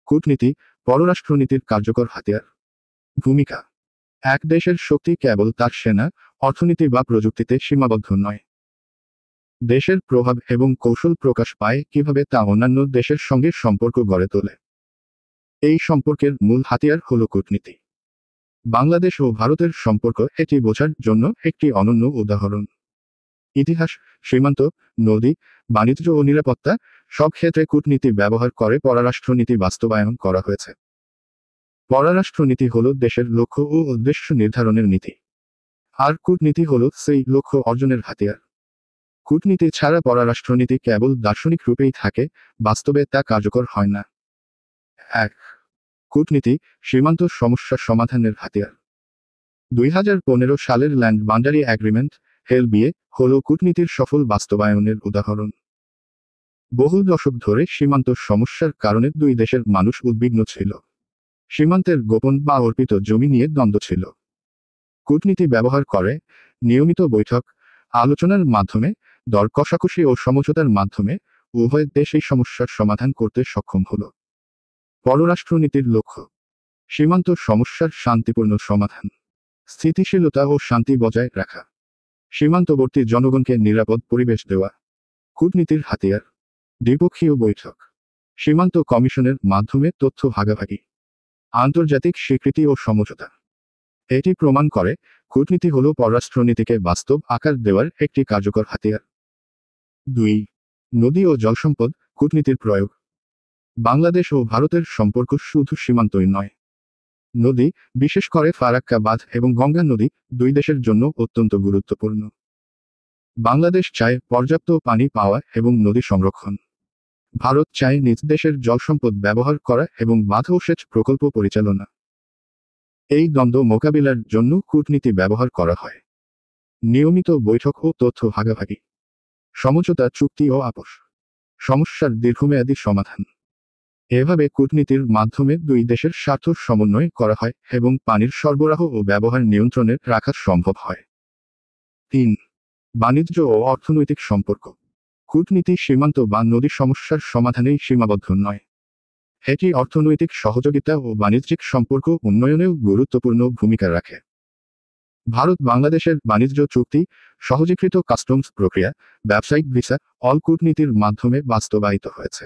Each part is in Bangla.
কূটনীতি পররাষ্ট্রনীতির কার্যকর হাতিয়ার। ভূমিকা। এক দেশের শক্তি কেবল তার সেনা, অর্থনীতি বা প্রযুক্তিতে সীমাবদ্ধ নয়। দেশের প্রভাব এবং কৌশল প্রকাশ পায় কিভাবে তা অন্যান্য দেশের সঙ্গে সম্পর্ক গড়ে তোলে। এই সম্পর্কের মূল হাতিয়ার হল কূটনীতি। বাংলাদেশ ও ভারতের সম্পর্ক এটি বোঝার জন্য একটি অনন্য উদাহরণ। ইতিহাস, সীমান্ত, নদী, বাণিজ্য ও নিরাপত্তা সব ক্ষেত্রে কূটনীতি ব্যবহার করে পররাষ্ট্রনীতি বাস্তবায়ন করা হয়েছে। পররাষ্ট্রনীতি হল দেশের লক্ষ্য ও উদ্দেশ্য নির্ধারণের নীতি, আর কূটনীতি হল সেই লক্ষ্য অর্জনের হাতিয়ার। কূটনীতি ছাড়া পররাষ্ট্রনীতি কেবল দার্শনিক রূপেই থাকে, বাস্তবে তা কার্যকর হয় না। ১. কূটনীতি সীমান্ত সমস্যা সমাধানের হাতিয়ার। ২০১৫ সালের ল্যান্ড বাউন্ডারি অ্যাগ্রিমেন্ট (এলবিএ) হল কূটনীতির সফল বাস্তবায়নের উদাহরণ। বহু দশক ধরে সীমান্ত সমস্যার কারণে দুই দেশের মানুষ উদ্বিগ্ন ছিল। সীমান্তের গোপন বা অর্পিত জমি নিয়ে দ্বন্দ্ব ছিল। কূটনীতি ব্যবহার করে নিয়মিত বৈঠক, আলোচনার মাধ্যমে, দর কষাকষি ও সমঝোতার মাধ্যমে উভয় দেশ এই সমস্যার সমাধান করতে সক্ষম হল। পররাষ্ট্রনীতির লক্ষ্য সীমান্ত সমস্যার শান্তিপূর্ণ সমাধান, স্থিতিশীলতা ও শান্তি বজায় রাখা, সীমান্তবর্তী জনগণকে নিরাপদ পরিবেশ দেওয়া। কূটনীতির হাতিয়ার। দ্বিপক্ষীয় বৈঠক, সীমান্ত কমিশনের মাধ্যমে তথ্য ভাগাভাগি, আন্তর্জাতিক স্বীকৃতি ও সমঝোতা। এটি প্রমাণ করে কূটনীতি হল পররাষ্ট্রনীতিকে বাস্তব আকার দেওয়ার একটি কার্যকর হাতিয়ার। ২. নদী ও জলসম্পদ কূটনীতির প্রয়োগ। বাংলাদেশ ও ভারতের সম্পর্ক শুধু সীমান্তই নয়। নদী, বিশেষ করে ফারাক্কা বাঁধ এবং গঙ্গা নদী, দুই দেশের জন্য অত্যন্ত গুরুত্বপূর্ণ। বাংলাদেশ চায় পর্যাপ্ত পানি পাওয়া এবং নদী সংরক্ষণ। ভারত চায় নিজ দেশের জলসম্পদ ব্যবহার করা এবং বাঁধ ও সেচ প্রকল্প পরিচালনা। এই দ্বন্দ্ব মোকাবিলার জন্য কূটনীতি ব্যবহার করা হয়। নিয়মিত বৈঠক ও তথ্য ভাগাভাগি, সমঝোতা চুক্তি ও আপোষ, সমস্যার দীর্ঘমেয়াদী সমাধান। এভাবে কূটনীতির মাধ্যমে দুই দেশের স্বার্থ সমন্বয় করা হয় এবং পানির সরবরাহ ও ব্যবহার নিয়ন্ত্রণে রাখা সম্ভব হয়। ৩. বাণিজ্য ও অর্থনৈতিক সম্পর্ক। কূটনীতি সীমান্ত বা নদী সমস্যার সমাধানেই সীমাবদ্ধ নয়। এটি অর্থনৈতিক সহযোগিতা ও বাণিজ্যিক সম্পর্ক উন্নয়নেও গুরুত্বপূর্ণ ভূমিকা রাখে। ভারত বাংলাদেশের বাণিজ্য চুক্তি, সহজীকৃত কাস্টমস প্রক্রিয়া, ব্যবসায়িক ভিসা অল কূটনীতির মাধ্যমে বাস্তবায়িত হয়েছে।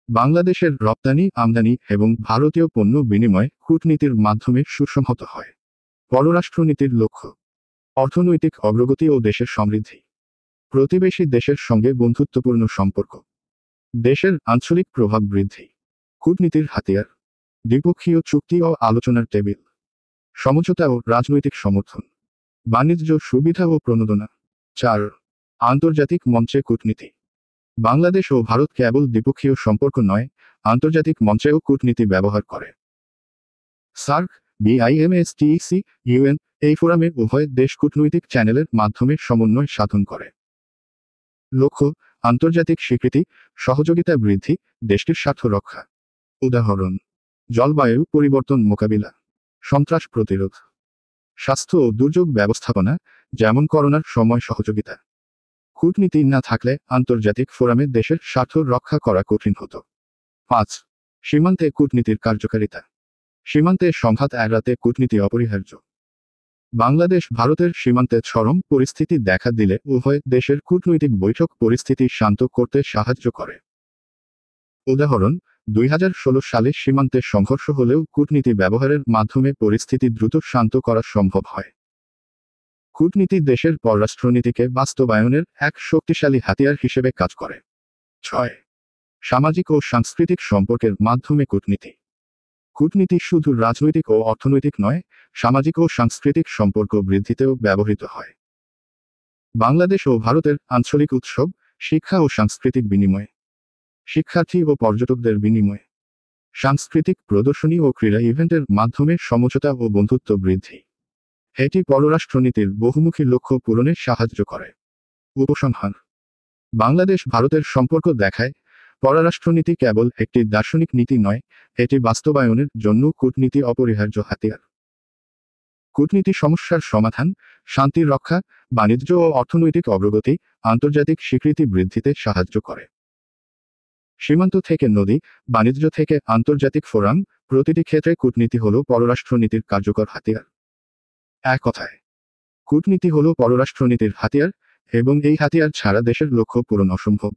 বাংলাদেশের রপ্তানি আমদানি এবং ভারতীয় পণ্য বিনিময় কূটনীতির মাধ্যমে সুসংহত হয়। পররাষ্ট্রনীতির লক্ষ্য অর্থনৈতিক অগ্রগতি ও দেশের সমৃদ্ধি। প্রতিবেশী দেশের সঙ্গে বন্ধুত্বপূর্ণ সম্পর্ক, দেশের আঞ্চলিক প্রভাব বৃদ্ধি। কূটনীতির হাতিয়ার। দ্বিপক্ষীয় চুক্তি ও আলোচনার টেবিল, সমঝোতা ও রাজনৈতিক সমর্থন, বাণিজ্য সুবিধা ও প্রণোদনা। ৪. আন্তর্জাতিক মঞ্চে কূটনীতি। বাংলাদেশ ও ভারত কেবল দ্বিপক্ষীয় সম্পর্ক নয়, আন্তর্জাতিক মঞ্চেও কূটনীতি ব্যবহার করে। সার্ক, বিআইএমএসটিইসি, ইউএন এই ফোরামে উভয় দেশ কূটনৈতিক চ্যানেলের মাধ্যমে সমন্বয় সাধন করে। লক্ষ্য আন্তর্জাতিক স্বীকৃতি, সহযোগিতা বৃদ্ধি, দেশটির স্বার্থ রক্ষা। উদাহরণ: জলবায়ু পরিবর্তন মোকাবিলা, সন্ত্রাস প্রতিরোধ, স্বাস্থ্য ও দুর্যোগ ব্যবস্থাপনা, যেমন করোনার সময় সহযোগিতা। কূটনীতি না থাকলে আন্তর্জাতিক ফোরামে দেশের স্বার্থ রক্ষা করা কঠিন হতো। ৫. সীমান্তে কূটনীতির কার্যকারিতা। সীমান্তে সংঘাত এড়াতে কূটনীতি অপরিহার্য। বাংলাদেশ ভারতের সীমান্তে চরম পরিস্থিতি দেখা দিলে উভয় দেশের কূটনৈতিক বৈঠক পরিস্থিতি শান্ত করতে সাহায্য করে। উদাহরণ: ২০১৬ সালে সীমান্তে সংঘর্ষ হলেও কূটনীতি ব্যবহারের মাধ্যমে পরিস্থিতি দ্রুত শান্ত করা সম্ভব হয়। কূটনীতি দেশের পররাষ্ট্রনীতিকে বাস্তবায়নের এক শক্তিশালী হাতিয়ার হিসেবে কাজ করে। ৬. সামাজিক ও সাংস্কৃতিক সম্পর্কের মাধ্যমে কূটনীতি। কূটনীতি শুধু রাজনৈতিক ও অর্থনৈতিক নয়, সামাজিক ও সাংস্কৃতিক সম্পর্ক বৃদ্ধিতেও ব্যবহৃত হয়। বাংলাদেশ ও ভারতের আঞ্চলিক উৎসব, শিক্ষা ও সাংস্কৃতিক বিনিময়, শিক্ষার্থী ও পর্যটকদের বিনিময়, সাংস্কৃতিক প্রদর্শনী ও ক্রীড়া ইভেন্টের মাধ্যমে সমঝোতা ও বন্ধুত্ব বৃদ্ধি। এটি পররাষ্ট্রনীতির বহুমুখী লক্ষ্য পূরণে সাহায্য করে। উপসংহার: বাংলাদেশ ভারতের সম্পর্ক দেখায় পররাষ্ট্রনীতি কেবল একটি দার্শনিক নীতি নয়, এটি বাস্তবায়নের জন্য কূটনীতি অপরিহার্য হাতিয়ার। কূটনীতি সমস্যার সমাধান, শান্তি রক্ষা, বাণিজ্য ও অর্থনৈতিক অগ্রগতি, আন্তর্জাতিক স্বীকৃতি বৃদ্ধিতে সাহায্য করে। সীমান্ত থেকে নদী, বাণিজ্য থেকে আন্তর্জাতিক ফোরাম, প্রতিটি ক্ষেত্রে কূটনীতি হল পররাষ্ট্রনীতির কার্যকর হাতিয়ার। এক কথায়, কূটনীতি হল পররাষ্ট্রনীতির হাতিয়ার, এবং এই হাতিয়ার ছাড়া দেশের লক্ষ্য পূরণ অসম্ভব।